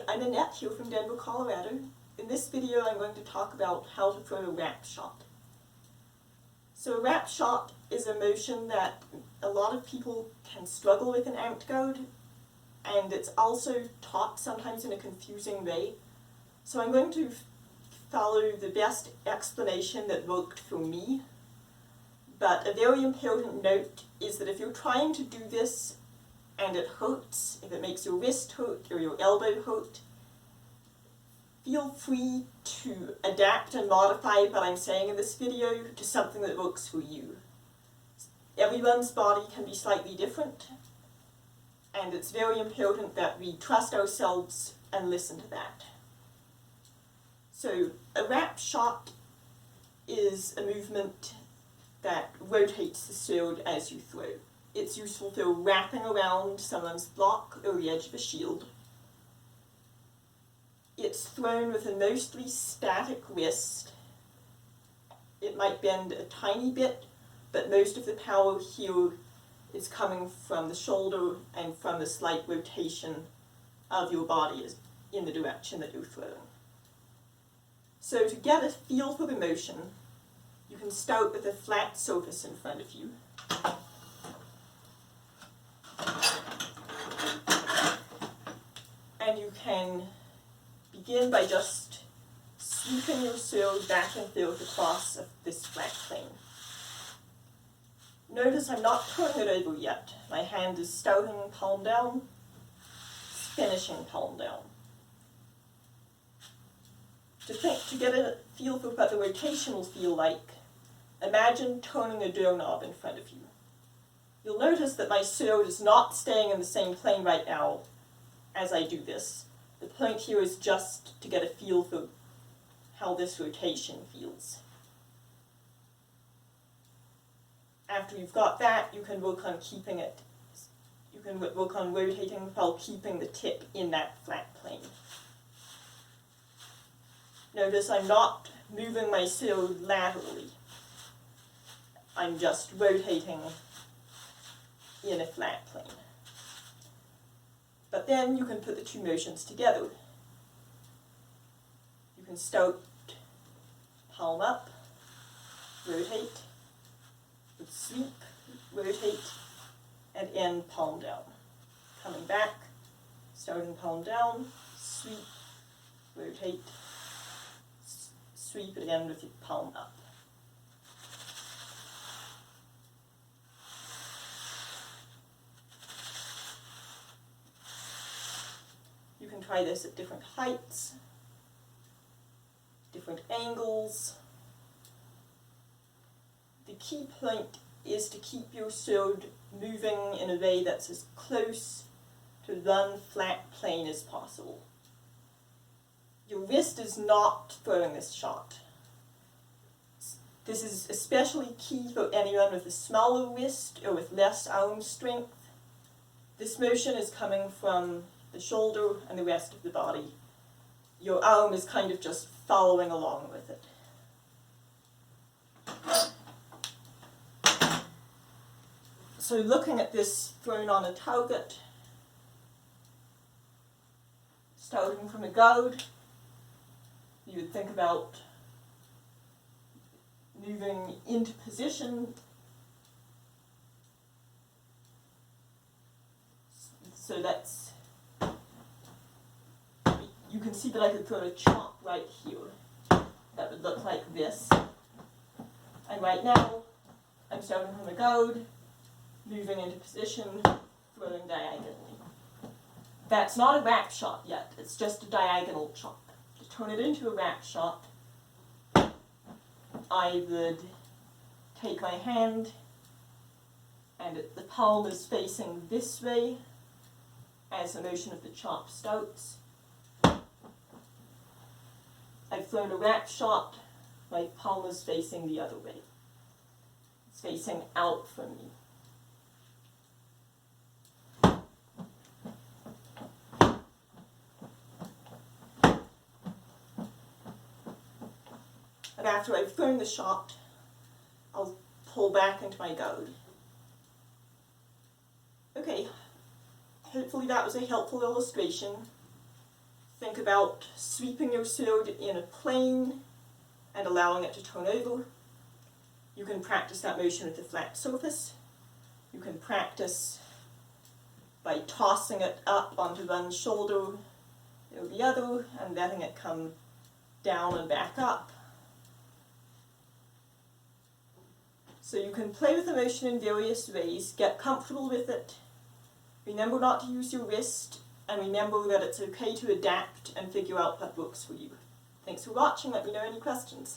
I'm Annette here from Denver, Colorado. In this video I'm going to talk about how to throw a wrap shot. So a wrap shot is a motion that a lot of people can struggle with in outgoed, and it's also taught sometimes in a confusing way. So I'm going to follow the best explanation that worked for me. But a very important note is that if you're trying to do this and it hurts, if it makes your wrist hurt or your elbow hurt, feel free to adapt and modify what I'm saying in this video to something that works for you. Everyone's body can be slightly different, and it's very important that we trust ourselves and listen to that. So a wrap shot is a movement that rotates the sword as you throw. It's useful for wrapping around someone's block or the edge of a shield. It's thrown with a mostly static wrist. It might bend a tiny bit, but most of the power here is coming from the shoulder and from the slight rotation of your body in the direction that you're throwing. So to get a feel for the motion, you can start with a flat surface in front of you. And you can begin by just sweeping your sword back and forth across this flat plane. Notice I'm not turning it over yet. My hand is starting palm down, finishing palm down. To get a feel for what the rotation will feel like, imagine turning a doorknob in front of you. You'll notice that my sword is not staying in the same plane right now as I do this. The point here is just to get a feel for how this rotation feels. After you've got that, you can work on keeping it. You can work on rotating while keeping the tip in that flat plane. Notice I'm not moving my sword laterally. I'm just rotating in a flat plane. But then you can put the two motions together. You can start palm up, rotate, sweep, rotate, and end palm down. Coming back, starting palm down, sweep, rotate, sweep again with your palm up. You can try this at different heights, different angles. The key point is to keep your sword moving in a way that's as close to one flat plane as possible. Your wrist is not throwing this shot. This is especially key for anyone with a smaller wrist or with less arm strength. This motion is coming from the shoulder and the rest of the body. Your arm is kind of just following along with it. So looking at this thrown on a target, starting from a guard, you would think about moving into position. So that's, you can see that I could throw a chop right here. That would look like this. And right now, I'm starting from a guard, moving into position, throwing diagonally. That's not a wrap shot yet, it's just a diagonal chop. To turn it into a wrap shot, I would take my hand, and the palm is facing this way as the motion of the chop starts. I've thrown a wrap shot, my palm is facing the other way. It's facing out from me. And after I've thrown the shot, I'll pull back into my guard. Okay, hopefully that was a helpful illustration. Think about sweeping your sword in a plane and allowing it to turn over. You can practice that motion with a flat surface. You can practice by tossing it up onto one shoulder or the other and letting it come down and back up. So you can play with the motion in various ways, get comfortable with it, remember not to use your wrist, and remember that it's okay to adapt and figure out what works for you. Thanks for watching, let me know any questions.